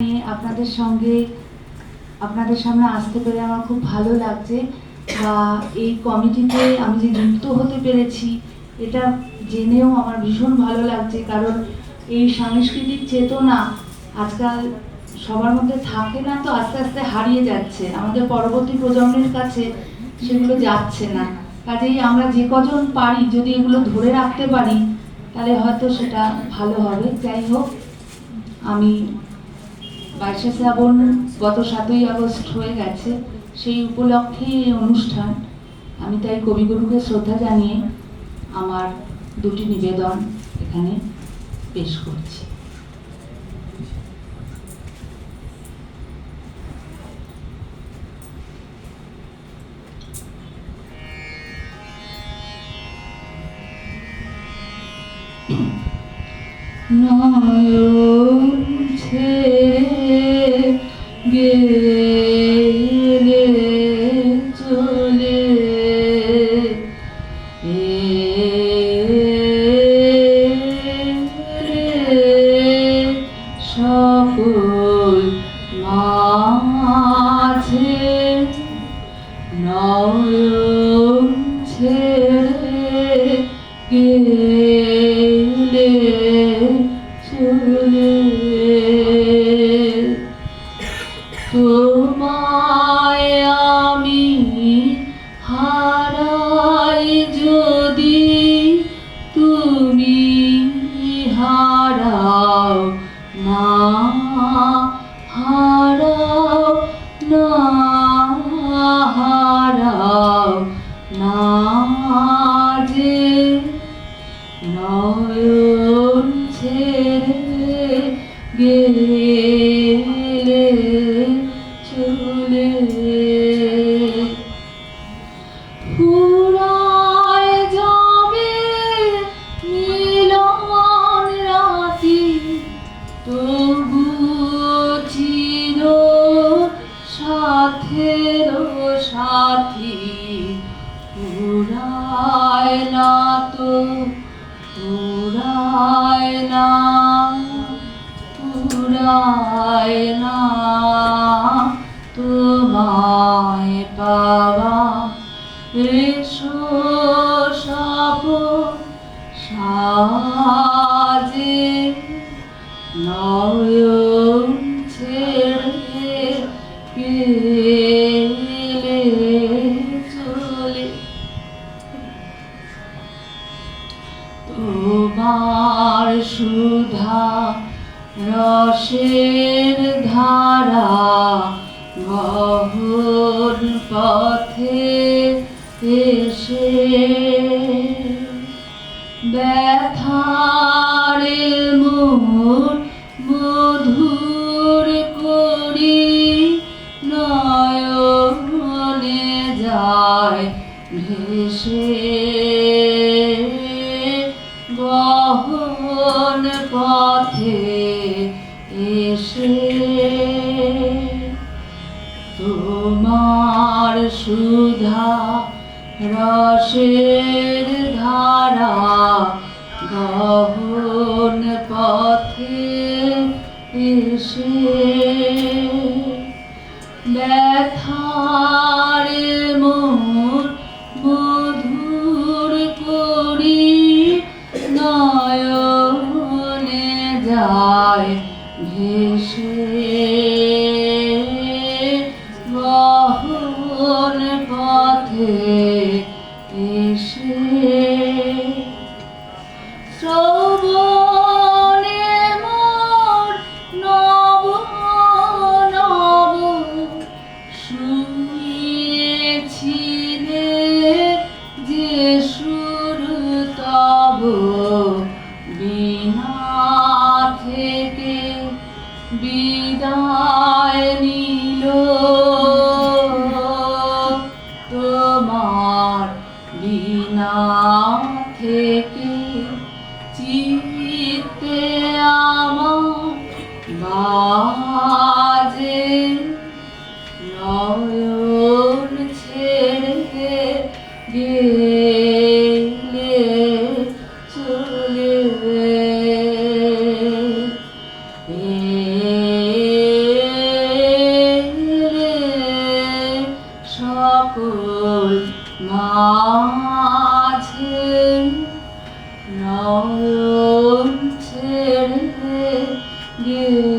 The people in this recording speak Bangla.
আপনাদের সামনে আসতে পেরে আমার খুব ভালো লাগছে। এই কমিটিতে আমি যে যুক্ত হতে পেরেছি এটা জেনেও আমার ভীষণ ভালো লাগছে, কারণ এই সাংস্কৃতিক চেতনা আজকাল সবার মধ্যে থাকে না, তো আস্তে আস্তে হারিয়ে যাচ্ছে, আমাদের পরবর্তী প্রজন্মের কাছে সেগুলো যাচ্ছে না। কাজেই আমরা যে কজন পারি যদি এগুলো ধরে রাখতে পারি তাহলে হয়তো সেটা ভালো হবে। যাই হোক, আমি 22শে শ্রাবণ গত 7ই আগস্ট হয়ে গেছে, সেই উপলক্ষে এই অনুষ্ঠান। আমি তাই কবিগুরুকে শ্রদ্ধা জানিয়ে আমার দুটি নিবেদন এখানে পেশ করছি। নয়ন ছেড়ে গেলে চলে সকল মাঝে নয়ন ছেড়ে গেলে চলে তোমায় আমি হারাই যদি তুমি হারাও না, হারাও না, হারাও না যে নয়ন ছেড়ে গেলে চলে। ফুরায় যাবে মিলন রাতি, তবু চির সাথের সাথী। ফুরায় না তো, ফুরায় না, ফুরায় না তোমায় পাওয়া। এসো স্বপন সাজে নয়ন ছেড়ে গেলে চলে। তোমার সুধা রসের ধারা গহন পথে এসে ব্যথারে মন মধুর করি নয়নে যায় ভেসে। গহন পথে এসে তোমার সুধা রসের ধারা গহন পথে এসে ব্যথারে মন মধুর করি নয়নে যায় ভেসে। গহন পথে এসে শ্রবণে মোর নব নব শুনিয়েছিলে যে সুর তব বিনা থেকে বিদায় নিল। তোমার বিনা থেকে চিত্তে আমার বাজে নয়ন ছেড়ে গেলে চলে। সকল মাঝে নয়ন ছেড়ে গেলে